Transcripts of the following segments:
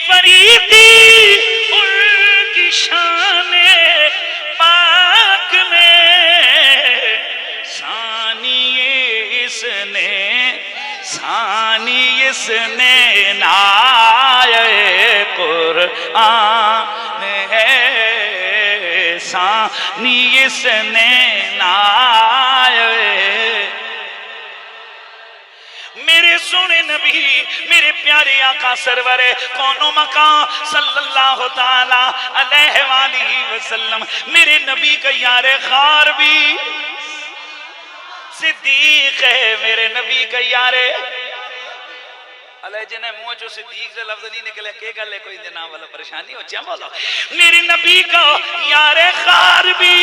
फरीदी उनकी शाने पाक में सानी इसने नाए कुरान है, सानी इसने नाए। मेरे सोने नबी मेरे प्यारे आका सरवर कौनो मकान सल्लल्लाहु ताला अलैहि वसल्लम मेरे नबी का यार खार भी सिद्दीक है, मेरे नबी का यारे अल्लाह जिन्हें मुंह चो सिद्दीक से लफ्ज नहीं निकले के गल है, कोई जनाब वाला परेशानी हो चा बोलो। मेरे नबी का यारे खार भी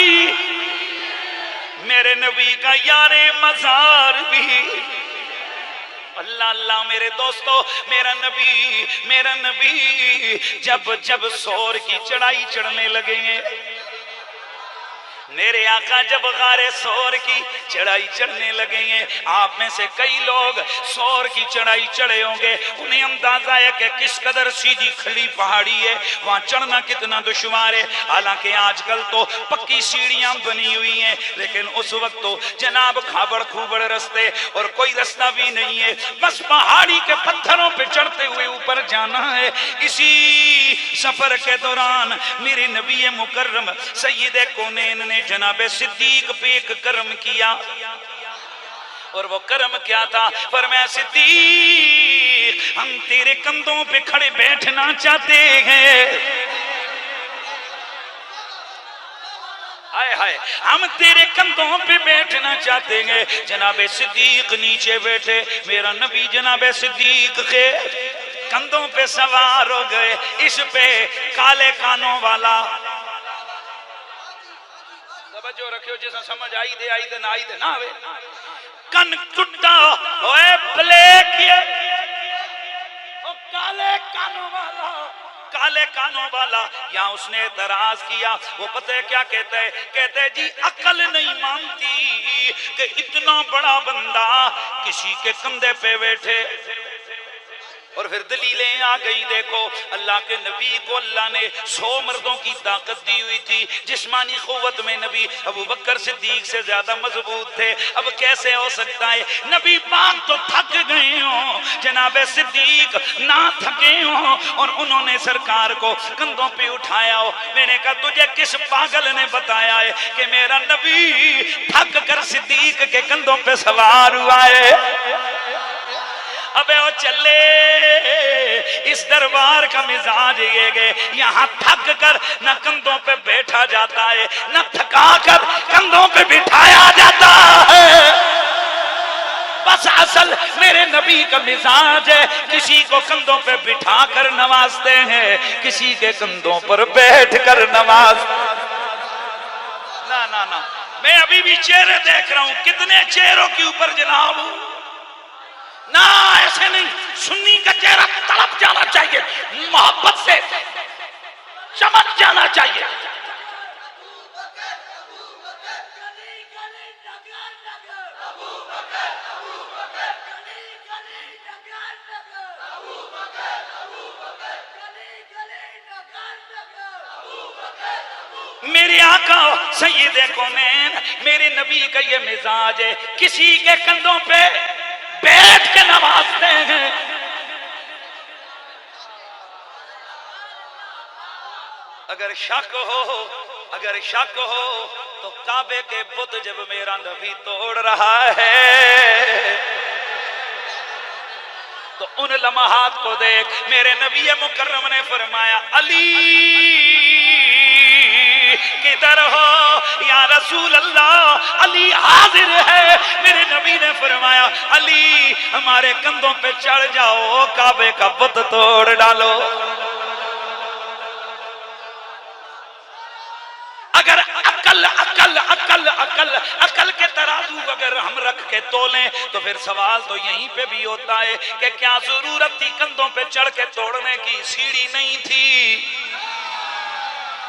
मेरे नबी का यारे मजार भी। अल्लाह अल्लाह मेरे दोस्तों, मेरा नबी जब जब सौर की चढ़ाई चढ़ने लगे, मेरे आका जब गारे सौर की चढ़ाई चढ़ने लगे हैं, आप में से कई लोग सौर की चढ़ाई चढ़े होंगे, उन्हें अंदाजा है कि किस कदर सीधी खड़ी पहाड़ी है, वहां चढ़ना कितना दुश्वार है। हालांकि आजकल तो पक्की सीढ़ियां बनी हुई हैं, लेकिन उस वक्त तो जनाब खाबड़ खूबड़ रास्ते और कोई रास्ता भी नहीं है, बस पहाड़ी के पत्थरों पे चढ़ते हुए ऊपर जाना है। इसी सफर के दौरान मेरे नबी मुकर्रम सैयद कौनैन ने जनाबे सिद्दीक पे एक कर्म किया, और वो कर्म क्या था? फरमाया सिद्दीक हम तेरे कंधों पे खड़े बैठना चाहते हैं। हाय हाय, हम तेरे कंधों पे बैठना चाहते हैं। जनाबे सिद्दीक नीचे बैठे, मेरा नबी जनाबे सिद्दीक के कंधों पे सवार हो गए। इस पे काले कानों वाला, जो रखियो जिसे समझ आई दे ना आई दे ना आवे, कन टुटा ओए ब्लैक काले कानों वाला या उसने एतराज किया। वो पता है क्या कहते हैं? कहते हैं जी अकल नहीं मानती कि इतना बड़ा बंदा किसी के कंधे पे बैठे। और फिर दलीलें आ गई। देखो अल्लाह के नबी को अल्लाह ने 100 मर्दों की ताकत दी हुई थी। जिस्मानी कुव्वत में नबी अबू बकर सिद्दीक से ज्यादा मजबूत थे। अब कैसे हो सकता है नबी पाक तो थक गए हो, जनाबे सिद्दीक ना थके हो और उन्होंने सरकार को कंधों पे उठाया हो। मैंने कहा तुझे किस पागल ने बताया है कि मेरा नबी थक कर सिद्दीक के कंधों पे सवार हुआ है? अबे वो चले, इस दरबार का मिजाज ये गए, यहाँ थक कर न कंधों पे बैठा जाता है न थका कर कंधों पे बिठाया जाता है। बस असल मेरे नबी का मिजाज है, किसी को कंधों पे बिठा कर नवाजते हैं, किसी के कंधों पर बैठ कर नवाज। ना ना ना, मैं अभी भी चेहरे देख रहा हूं, कितने चेहरों के ऊपर जनाब ना, ऐसे नहीं। सुन्नी का चेहरा तड़प जाना चाहिए, मोहब्बत से चमक जाना चाहिए। मेरे आका सैयद कौनैन मेरे नबी का ये मिजाज है, किसी के कंधों पे बैठ के नवाजते हैं। अगर शक हो तो काबे के बुत जब मेरा नबी तोड़ रहा है तो उन लम्हात को देख। मेरे नबी मुकर्रम ने फरमाया अली किधर हो या रसूल अल्लाह, अली हाजिर है। मेरे नबी ने फरमाया अली हमारे कंधों पे चढ़ जाओ, काबे का बुत तोड़ डालो। अगर अकल के तराजू अगर हम रख के तोलें तो फिर सवाल तो यहीं पे भी होता है कि क्या जरूरत थी कंधों पे चढ़ के तोड़ने की? सीढ़ी नहीं थी,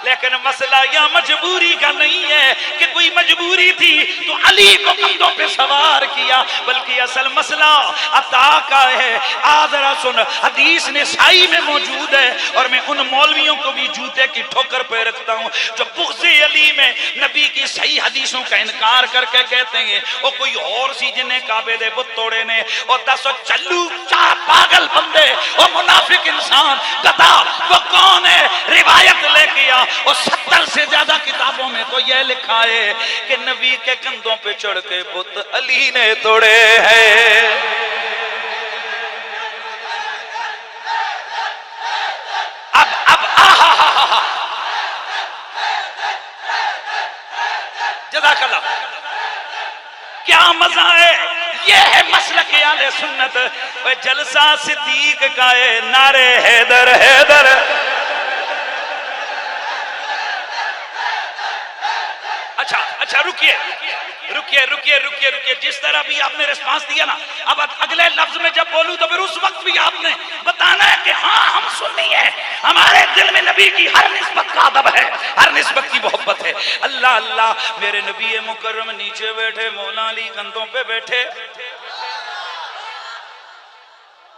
लेकिन मसला यह मजबूरी का नहीं है कि कोई मजबूरी थी तो अली को कंधों पे सवार किया, बल्कि असल मसला अता का है। आजरा सुन, हदीस ने साई में मौजूद है और मैं उन मौलवियों को भी जूते की ठोकर पे रखता हूँ जो बुग़्ज़े अली में नबी की सही हदीसों का इनकार करके कहते हैं वो कोई और सी जिन्हें काबे दे बुत तोड़े ने और दसो चल्लू चार पागल बंदे और मुनाफिक इंसान गधा वो कौन है? रिवायत लेके आ और 70 से ज्यादा किताबों में तो यह लिखा है कि नबी के कंधों पे चढ़ के बुत अली ने तोड़े हैं। जज़ाकल्लाह, क्या मजा है। ये है मसलक आले सुन्नत। जलसा सिद्दीक का है, नारे हैदर हैदर। अच्छा अच्छा, रुकिए रुकिए रुकिए रुकिए रुकिए। जिस तरह भी आपने रिस्पांस दिया ना, अब अगले लफ्ज में जब बोलूं तो फिर उस वक्त भी आपने बताना है कि हाँ हम सुन्नी है, हमारे दिल में नबी की हर निस्बत का अदब है, हर निस्बत की मोहब्बत है। अल्लाह अल्लाह, मेरे नबी मुकर्रम नीचे बैठे, मौला अली कंधों पे बैठे,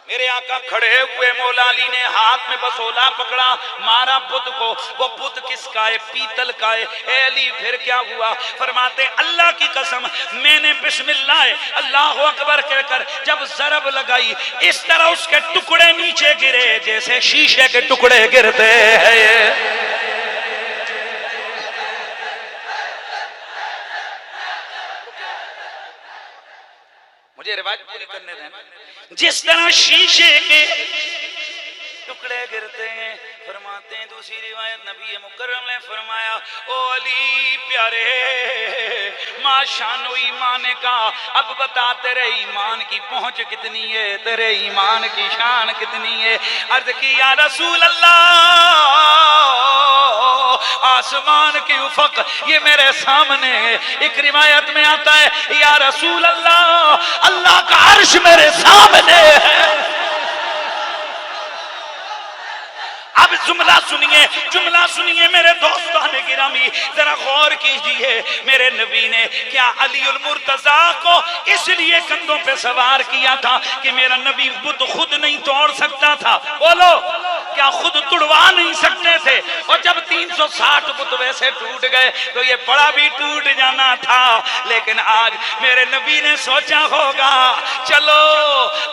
मेरे आका खड़े हुए। मौला अली ने हाथ में बसोला पकड़ा, मारा पुत को। वो पुत किसका है? पीतल का है। ए अली फिर क्या हुआ? फरमाते अल्लाह की कसम, मैंने बिस्मिल्लाह अल्लाह अकबर कहकर जब ज़रब लगाई, इस तरह उसके टुकड़े नीचे गिरे जैसे शीशे के टुकड़े गिरते हैं। मुझे रिवायत पूरी करने देना। जिस तरह शीशे के टुकड़े गिरते हैं, फरमाते हैं दूसरी रिवायत नबी मुकर्रम ने फरमाया, ओ अली प्यारे, माँ शानो ईमान का, अब बता तेरे ईमान की पहुंच कितनी है, तेरे ईमान की शान कितनी है। अर्ज की या रसूल अल्लाह, आसमान की उफक ये मेरे सामने है। एक रिवायत में आता है या रसूल अल्लाह, अल्लाह का अर्श मेरे सामने है। अब जुमला सुनिए मेरे दोस्तान गिरामी, जरा गौर कीजिए। मेरे नबी ने क्या अलीउल मुर्तजा को इसलिए कंधों पे सवार किया था कि मेरा नबी बुत खुद नहीं तोड़ सकता था? बोलो, क्या खुद तुड़वा नहीं सकते थे? और जब 360 बुत वैसे टूट गए तो ये बड़ा भी टूट जाना था। लेकिन आज मेरे नबी ने सोचा होगा चलो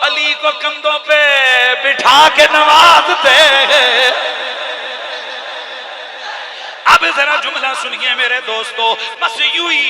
अली को कंधों पे बिठा के नवाजते। अब जरा जुमला सुनिए मेरे दोस्तों, बस यूई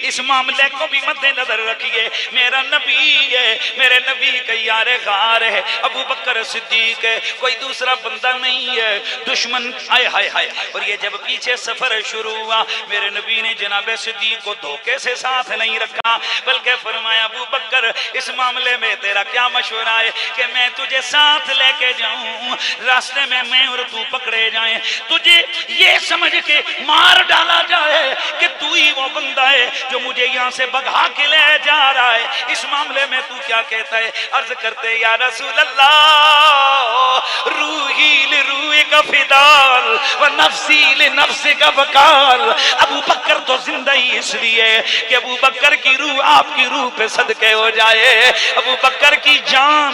इस मामले को भी मद्देनजर रखिए। मेरा नबी है, मेरे नबी का यार गार है, अबू बकर सिद्दीक है, कोई दूसरा बंदा नहीं है। दुश्मन हाय हाय हाय। और ये जब पीछे सफर शुरू हुआ, मेरे नबी ने जनाब सिद्दीक को धोखे से साथ नहीं रखा, बल्कि फरमाया अबू बकर इस मामले में तेरा क्या मशवरा है कि मैं तुझे साथ लेके जाऊं, रास्ते में मैं और तू पकड़े जाएं, तुझे ये समझ के मार डाला जाए कि तू ही वो बंदा है जो मुझे यहाँ से भगा के ले जा रहा है। इस मामले में तू क्या कहता है? अर्ज करते या रसूल अल्लाह, रूही लिरूही का फिदाल व नफ्सी लिनफ्सी का बकाल। अबू बकर तो जिंदा ही इसलिए कि अबू बकर की रूह आपकी रूह पे सदके हो जाए, अबू बकर की जान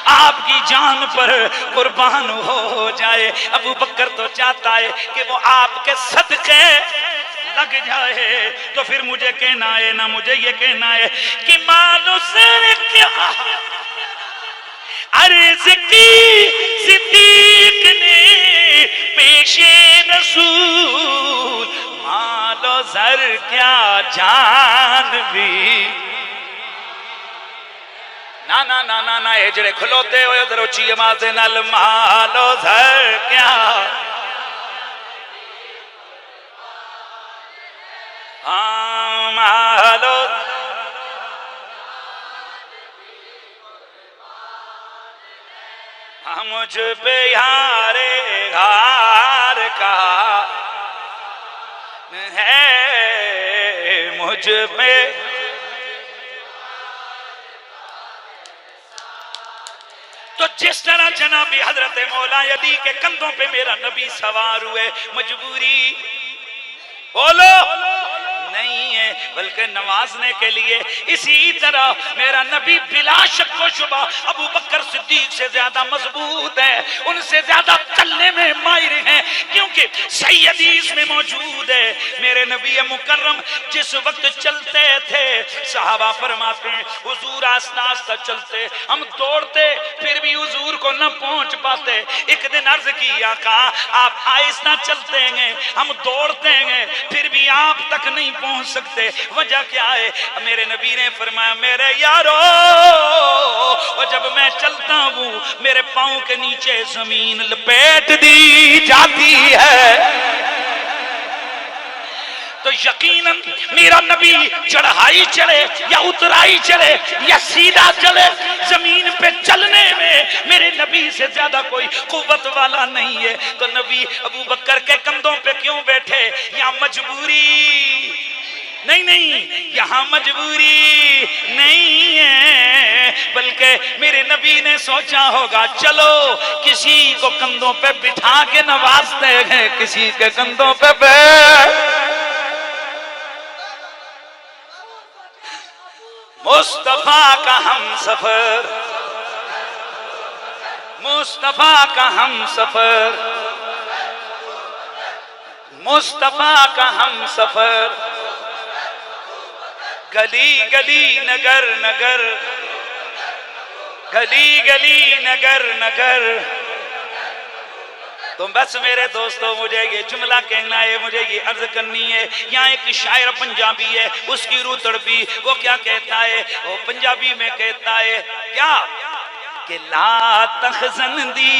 आपकी जान पर कुर्बान हो जाए। अबू बकर तो चाहता है कि वो आपके सदके लग जाए। तो फिर मुझे कहना है ना, मुझे ये कहना है कि मानो से क्या अर्ज की सिद्दीक ने पेशे रसूल, मालो जर क्या जान भी। ना ना ना ना ना, ये जड़े खलोते हो जरा उच्ची आवाज़ नाल, मालो जर क्या मालो मुझ पे यारे घार का है, मुझ पे तो जिस तरह जनाबी हजरत मौला अली के कंधों पे मेरा नबी सवार हुए, मजबूरी बोलो नहीं है बल्कि नवाजने के लिए। इसी तरह मेरा नबी बिला शक व शुबा अबू बकर सिद्दीक से ज्यादा मजबूत है, उनसे ज्यादा चलने में माहिर हैं, क्योंकि सही हदीस में मौजूद है मेरे नबी मुकर्रम जिस वक्त चलते थे सहाबा फरमाते हैं हुजूर आस्ता आस्ता चलते, हम दौड़ते फिर भी हुजूर को न पहुंच पाते। एक दिन अर्ज की आका आप आहिस्ता चलते हैं, हम दौड़ते हैं फिर भी आप तक नहीं पहुंच सकते, वजह क्या है? मेरे नबी ने फरमाया मेरे यारो और जब मैं चलता हूं मेरे पांव के नीचे जमीन लपेट दी जाती है। तो यकीनन मेरा नबी चढ़ाई चले या उतराई चले या सीधा चले, जमीन पे चलने में मेरे नबी से ज्यादा कोई कुव्वत वाला नहीं है। तो नबी अबू बकर के कंधों पे क्यों बैठे? या मजबूरी नहीं, यहाँ मजबूरी नहीं है, बल्कि मेरे नबी ने सोचा होगा चलो किसी को कंधों पे बिठा के नवाजते हैं, किसी के कंधों पे मुस्तफा का हम सफर, मुस्तफा का हम सफर, मुस्तफा का हम सफर, गली गली नगर नगर, गली गली नगर नगर। तो बस मेरे दोस्तों मुझे ये जुमला कहना है, मुझे ये अर्ज करनी है। यहाँ एक शायर पंजाबी है, उसकी रूह तड़पी, वो क्या कहता है? वो पंजाबी में कहता है क्या कि ला तखजन दी,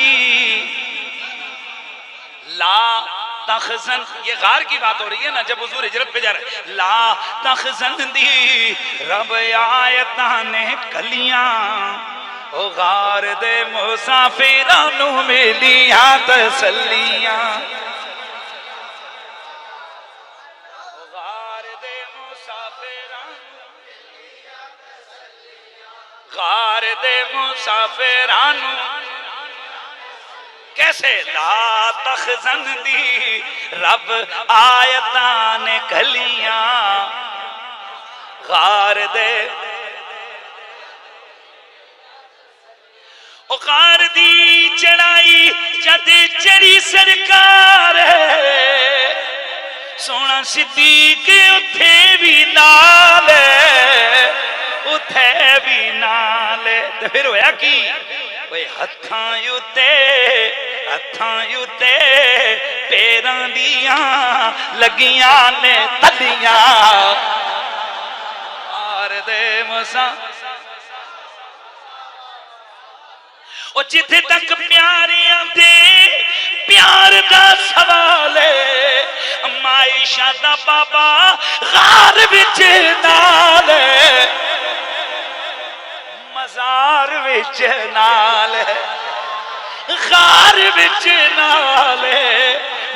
ला तखजन, ये गार की बात हो रही है ना, जब हुजूर हिजरत पे जा रहे हैं। ला तखजन दी रब आयता ने कलियां, ओ गार दे मुसाफिरां नू मिलिया तसल्लियां, ओ गार दे मुसाफिरां, गार दे मुसाफिरां नू कैसे? ला तखजन दी रब आयता ने कलियां, गार दे गार दी चढ़ाई जद चढ़ी सरकार, सोना सिद्दीक उथे भी नाल, उथे भी नाल। तो फिर होया की? हथां उत्ते, हथां उत्ते पैरां दियां लगियां ने तलियां, आर दे मसा ओ जिथे तक प्यारियां दे प्यार दा सवाल है, माइशा दा बाबा गार विच नाल, मजार विच नाल, गार विच नाल,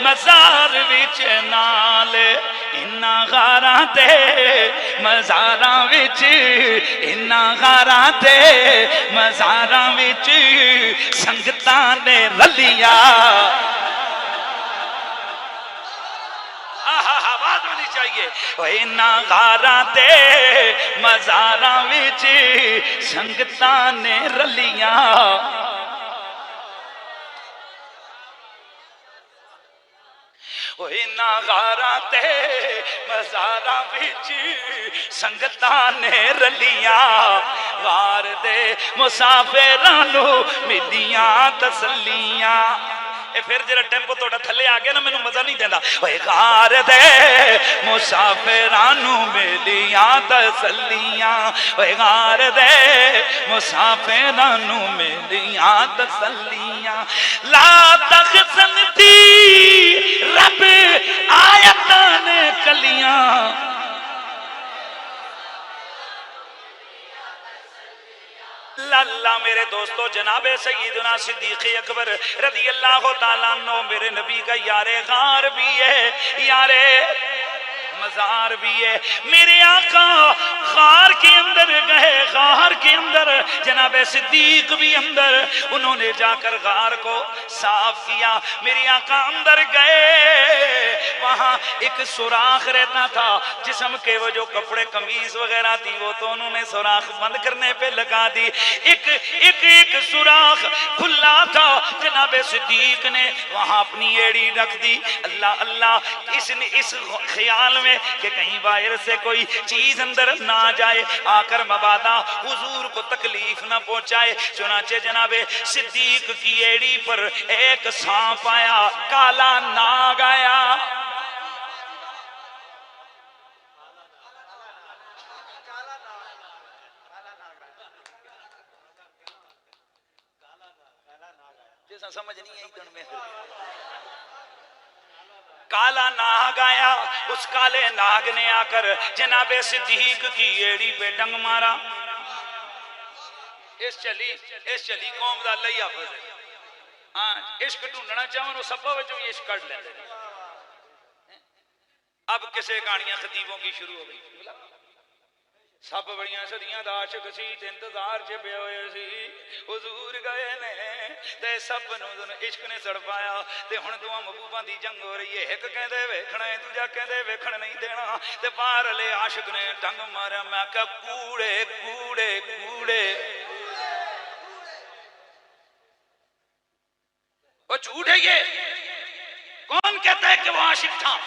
मजार विच नाल, इन्ना गारां ते मजारां विच, इन्ना गारां ते मजारां विच संगतां ने रलिया। आवाज होनी चाहिए। इन्ना गारां ते मजारां विच संगतां ने रलिया, इन्ना गारां ते मजारां विच संगतां ने रलिया, गार दे मुसाफिरां नू मिलियां तसल्लियां। फिर जरा टेंपो थोड़ा थले आ गया ना, मैनू मजा नहीं देता। गार दे मुसाफिरां नू मिलियां तसल्लियां, गार दे मुसाफिरां नू मिलियां तसल्लियां। ला तखजन दी रब आयतां ने कलियां, अल्लाह मेरे दोस्तों जनाबे सय्यदना सिद्दीक़ अकबर रज़ी अल्लाह तआला अन्हु मेरे नबी का यारे गार भी है, यारे मजार भी है। मेरे आका गार के अंदर गए, गार के अंदर जनाब सिद्दीक भी अंदर, उन्होंने जाकर गार को साफ किया। मेरे आका अंदर गए, वहां एक सुराख रहता था जिस्म के, वो जो कपड़े कमीज वगैरह थी वो तो उन्होंने सुराख बंद करने पे लगा दी। एक एक एक सुराख खुला था, जनाब सिद्दीक ने वहां अपनी एड़ी रख दी। अल्लाह अल्लाह, इसने इस ख्याल में कि कहीं बाहर से कोई चीज अंदर ना जाए, आकर मबादा हुजूर को तकलीफ ना पहुंचाए। चुनाचे जनाबे सिद्दीक की एड़ी पर एक सांप आया, काला नाग आया। जैसा समझ नहीं आई तुम में, काला नाग आया। उस काले नाग ने आकर जनाबे सिद्दीक की एड़ी पे डंग मारा। इस चली कौम दा अल्लाह ही हाफिज है। हाँ, इश्क ढूंढना चाहो सब्बा विचों भी इश्क कढ़ लेंदे। अब किसे कहानियां खतीबों की शुरू हो गई। सब बड़ियां सदियां दा आशिक सी ते इंतजार च पिया होया सी, हुजूर गए ने ते सब नूं इश्क ने सड़पाया। ते हुण दुआ महबूबां दी जंग हो रही है, एक कहंदे वेखणा है, दूजा कहंदे वेखण नहीं देना। ते बाहरले आशिक ने टंग मारा। मैं कहा कूड़े कूड़े कूड़े, वो झूठ है ये। कौन कहता है कि वो आशिक था?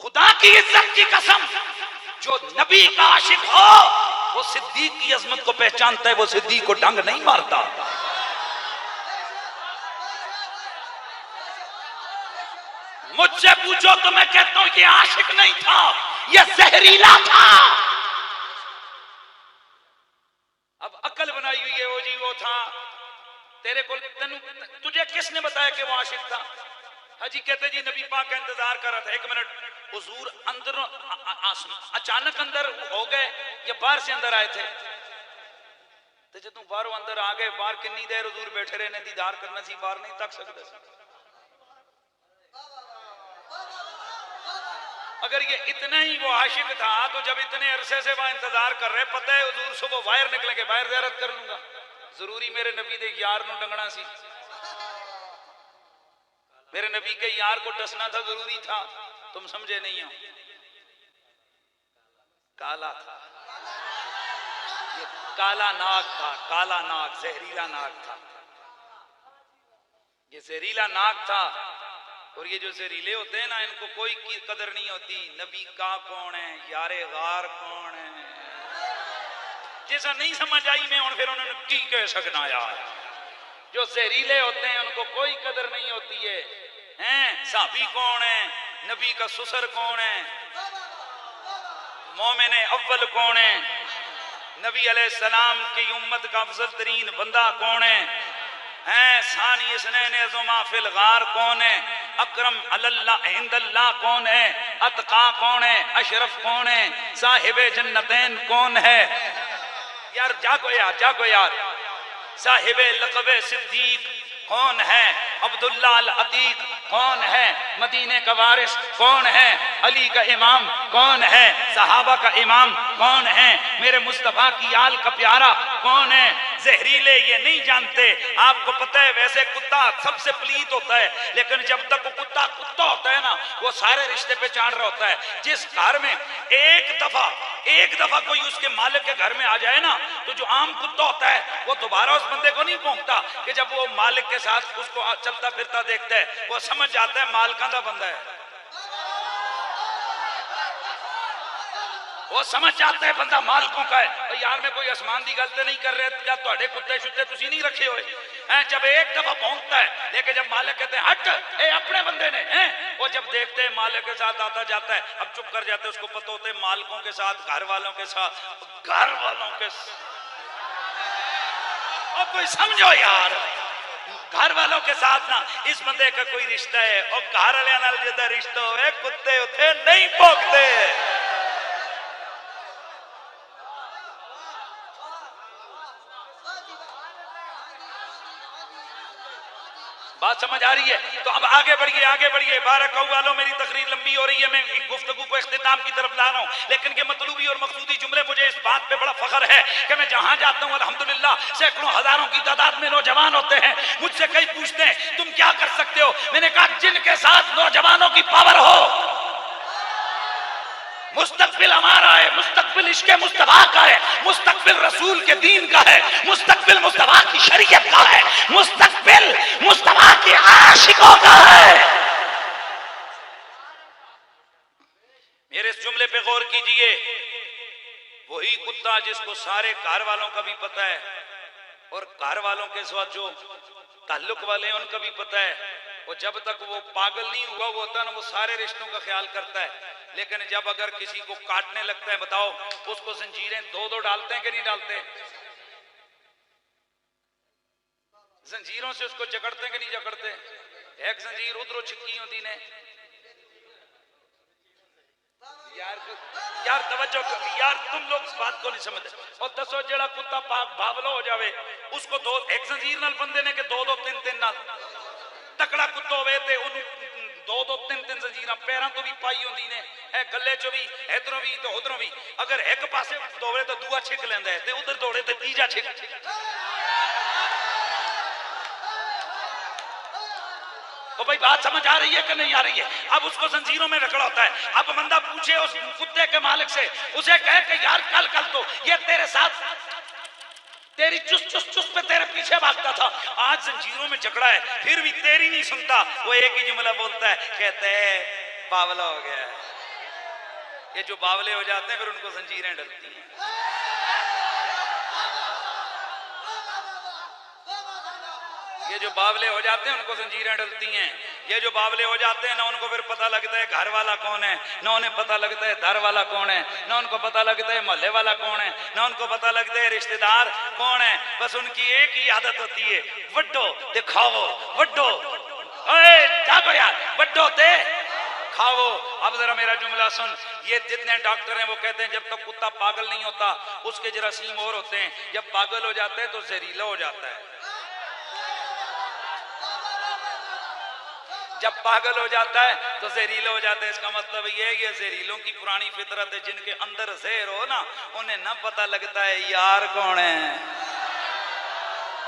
खुदा की इज्जत की कसम, जो नबी का आशिक हो वो सिद्दीक की अजमत को पहचानता है, वो सिद्दीक को डंग नहीं मारता। मुझसे पूछो तो मैं कहता हूं कि आशिक नहीं था, ये जहरीला था। अब अकल बनाई हुई है, वो जी वो था। तेरे को तुझे किसने बताया कि वो आशिक था? हाजी कहते जी नबी पाक का इंतजार कर रहा था। एक मिनट, हुजूर अंदर अचानक अंदर हो गए या बाहर से अंदर आए थे? तो जो तुम बाहरों अंदर आ गए, बाहर कितनी देर हुजूर बैठे रहे ने दीदार करना सी, बाहर नहीं तक सकते। अगर ये इतना ही वो आशिक था तो जब इतने अरसे से वहां इंतजार कर रहे, पता है हुजूर सुबह बाहर निकलेंगे, बाहर ज़ियारत कर लूंगा, जरूरी मेरे नबी दे यार नूं डंगना सी, मेरे नबी के यार को डसना था, जरूरी था। तुम समझे नहीं हो। काला था, ये काला नाग था, काला नाग, जहरीला नाग था। ये जहरीला नाग था। और ये जो जहरीले होते हैं ना, इनको कोई कदर नहीं होती। नबी का कौन है, यारे गार कौन है, जैसा नहीं समझ आई मैं, और फिर उन्होंने की कह सकना यार। जो जहरीले होते हैं उनको कोई कदर नहीं होती है। हैं साहबी कौन है, नबी का सुसर कौन है, मोमिन अव्वल कौन है, नबी अलैहिस्सलाम की उम्मत का अफजल तरीन बंदा कौन है, सानी इसनैन अज़मा फिल गार कौन है, अकरम अल्लाह इंदल्लाह कौन है, अतका कौन है, अशरफ कौन है, साहिबे जन्नतैन कौन है। यार जागो यार, जागो यार। साहिबे लक़बे सिद्दीक कौन है, अब्दुल्ला अल अतीक कौन है, मदीने का वारिस कौन है, अली का इमाम कौन है, सहाबा का इमाम कौन है, मेरे मुस्तफा की आल का प्यारा कौन है। जहरीले ये नहीं जानते। आपको पता है वैसे कुत्ता सबसे प्लीत होता है, लेकिन जब तक वो कुत्ता कुत्ता होता है ना, वो सारे रिश्ते पे चाट रहा होता है। जिस घर में एक दफा कोई उसके मालिक के घर में आ जाए ना, तो जो आम कुत्ता होता है वो दोबारा उस बंदे को नहीं भौंकता, कि जब वो मालिक के साथ उसको चलता फिरता देखता है वो समझ जाता है मालिका का बंदा है, वो समझ जाता है बंदा मालिकों का है। यार मैं कोई आसमान की गल तो नहीं कर रहे, क्या तुहाडे कुत्ते शुत्ते तुसी नहीं रखे हुए हैं? जब एक दफा भौंकता है, लेकिन जब मालिक कहते हैं हट, ए अपने बंदे ने हैं, वो जब देखते हैं मालिक के साथ आता जाता है, अब चुप कर जाते हैं। उसको पता होता है मालिकों के साथ, घर वालों के साथ, घर वालों के और कोई समझो यार, घर वालों के साथ ना इस बंदे का कोई रिश्ता है, और घर वाले नाल जिदा रिश्ता होवे कुत्ते उथे नहीं भौंकते। बात समझ आ रही है? तो अब आगे बढ़िए, आगे बढ़िए। बारह कौ वालों, मेरी तकरीर लंबी हो रही है, मैं गुफ्तगू को इख्तिताम की तरफ ला रहा हूँ, लेकिन ये मतलूबी और मकसूदी जुमले, मुझे इस बात पे बड़ा फख्र है कि मैं जहां जाता हूँ अल्हम्दुलिल्लाह सैकड़ों हजारों की तादाद में नौजवान होते हैं। मुझसे कई पूछते हैं तुम क्या कर सकते हो? मैंने कहा जिनके साथ नौजवानों की पावर हो, मुस्तकबिल हमारा है, मुस्तकबिल इश्क़ मुस्तफा का है, मुस्तकबिल रसूल के दीन का है, मुस्तकबिल मुस्तफा की शरीयत का है, मुस्तकबिल मुस्तफा के आशिकों का है। मेरे इस जुमले पे गौर कीजिए। वही कुत्ता जिसको सारे घर वालों का भी पता है और घर वालों के साथ जो ताल्लुक वाले हैं उनका भी पता है, और जब तक वो पागल नहीं हुआ वो होता ना, वो सारे रिश्तों का ख्याल करता है। लेकिन जब अगर किसी को काटने लगता है, बताओ उसको जंजीरें दो दो डालते हैं कि नहीं डालते? जंजीरों से उसको जकड़ते हैं कि नहीं जकड़ते? एक जंजीर उधरों छिक्की होती ने। यार तवज्जो, यार तुम लोग इस बात को नहीं समझते। और दसो जेड़ा कुत्ता पाक बावलो हो जावे उसको दो एक जंजीर नाल बंदे ने के दो दो तीन तीन नाल, तकड़ा कुत्ता होवे ते उन्हें दो दो तीन तीन जंजीर पैरों तो भी पाई होंदी ने, गले चो भी, इधरों भी तो उधरों भी। अगर एक पासे दौड़े तो दूआ छिक लेंदा है, ते उधर दौड़े तो तीजा छिक। तो भाई बात समझ आ रही है कि नहीं आ रही है? अब उसको जंजीरों में रखड़ा होता है। अब बंदा पूछे उस कुत्ते के मालिक से, उसे कहे कि यार कल कल तो ये तेरे साथ तेरी चुस चुस चुस पे तेरे पीछे भागता था, आज जंजीरों में जकड़ा है फिर भी तेरी नहीं सुनता। वो एक ही जुमला बोलता है, कहते हैं बावला हो गया है। ये जो बावले हो जाते हैं फिर उनको जंजीरें डलती हैं। ये जो बावले हो जाते हैं उनको जंजीरें डलती हैं। ये जो बावले हो जाते हैं ना उनको फिर पता लगता है घर वाला कौन है, ना उन्हें पता लगता है दर वाला कौन है, ना उनको पता लगता है मोहल्ले वाला कौन है, ना उनको पता लगता है रिश्तेदार कौन है। बस उनकी एक ही आदत होती है, वड्डो दिखाओ, वड्डो जागो यार, वड्डो ते खाओ। अब जरा मेरा जुमला सुन। ये जितने डॉक्टर हैं वो कहते हैं जब तक कुत्ता पागल नहीं होता उसके जरासीम और होते हैं, जब पागल हो जाता है तो जहरीला हो जाता है। जब पागल हो जाता है तो जहरीला हो जाता है। इसका मतलब ये है ये जहरीलों की पुरानी फितरत है, जिनके अंदर जहर हो ना उन्हें ना पता लगता है यार कौन है,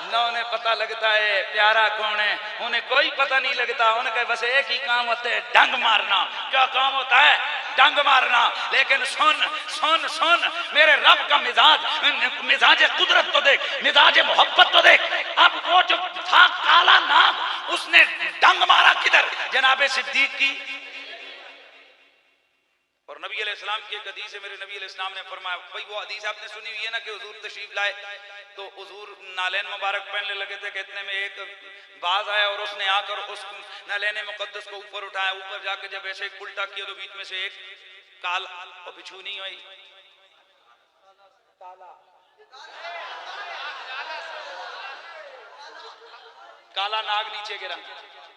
ना उन्हें पता लगता है प्यारा कौन है, उन्हें कोई पता नहीं लगता। उनका बस एक ही काम होता है, डंग मारना। क्या काम होता है? डंग मारना। लेकिन सुन सुन सुन, मेरे रब का मिजाज कुदरत तो देख, मिजाज मोहब्बत तो देख। अब वो जो था काला नाग, उसने डंग मारा किधर? जनाबे सिद्दीक की। और नबी अलैहिस्सलाम की एक हदीस है, मेरे नबी अलैहिस्सलाम ने फरमाया, भाई वो हदीस आपने सुनी हुई है ना कि हुजूर तशरीफ लाए तो हुजूर नालैन मुबारक पहनने लगे थे कि इतने में एक बाज आया और उसने आकर उस नालैन मुकद्दस को ऊपर उठाया। ऊपर जाके जब ऐसे एक उल्टा किया तो बीच में से एक काल और बिच्छू नहीं हुई, काला नाग नीचे गिरा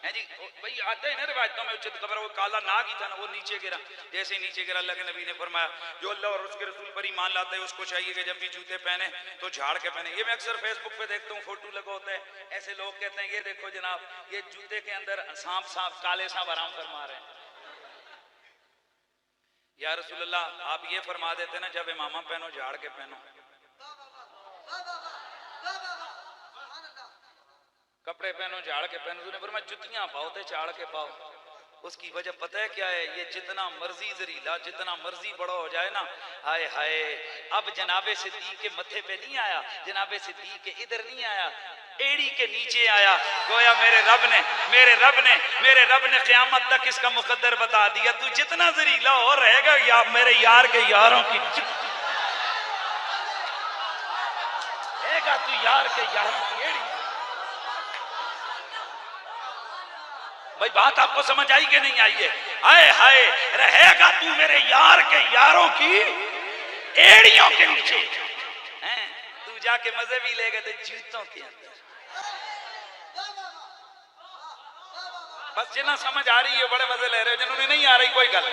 है जी। भाई आते हैं ना रिवायतों में उचित खबर, वो काला नाग ही था ना, वो नीचे गिरा। जैसे नीचे गिरा अल्लाह के नबी ने फरमाया जो अल्लाह और उसके रसूल पर ईमान लाता है उसको चाहिए कि जब भी जूते पहने तो झाड़ के पहने। ये मैं अक्सर फेसबुक पे देखता हूँ, फोटो लगा होता है, ऐसे लोग कहते हैं ये देखो जनाब ये जूते के अंदर सांप सांप काले सांप आराम फरमा रहे हैं। या रसूलल्लाह आप ये फरमा देते ना जब इमामा पहनो झाड़ के पहनो, कपड़े पहनो झाड़ के पहनो। तूने फरमाया जुतियां पाओ ते झाड़ के पाओ। उसकी वजह पता है क्या है? ये जितना मर्जी जरीला, जितना मर्जी बड़ा हो जाए ना, हाय हाय अब जनाबे सिद्दीक के मथे पे नहीं आया, जनाबे सिद्दीक के इधर नहीं आया, एड़ी के नीचे आया। गोया मेरे रब ने क़यामत तक इसका मुकद्दर बता दिया। तू जितना जरीला हो रहेगा या मेरे यार के यारों की रहेगा, तू यार के यारों की एड़ी। भाई बात आपको समझ आई कि नहीं आई है? आए हाय रहेगा तू मेरे यार के यारों की एड़ियों के नीचे। तू जाके मजे भी लेगा तो जूतों के अंदर। बस जिन्हें समझ आ रही है बड़े मजे ले रहे हो, जिन्होंने नहीं आ रही कोई गल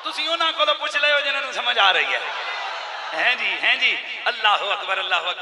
तुसी उन्हां कोलों पुछ ले हो जिन्होंने समझ आ रही है। हैं जी अल्लाह अकबर अल्लाह अकबर।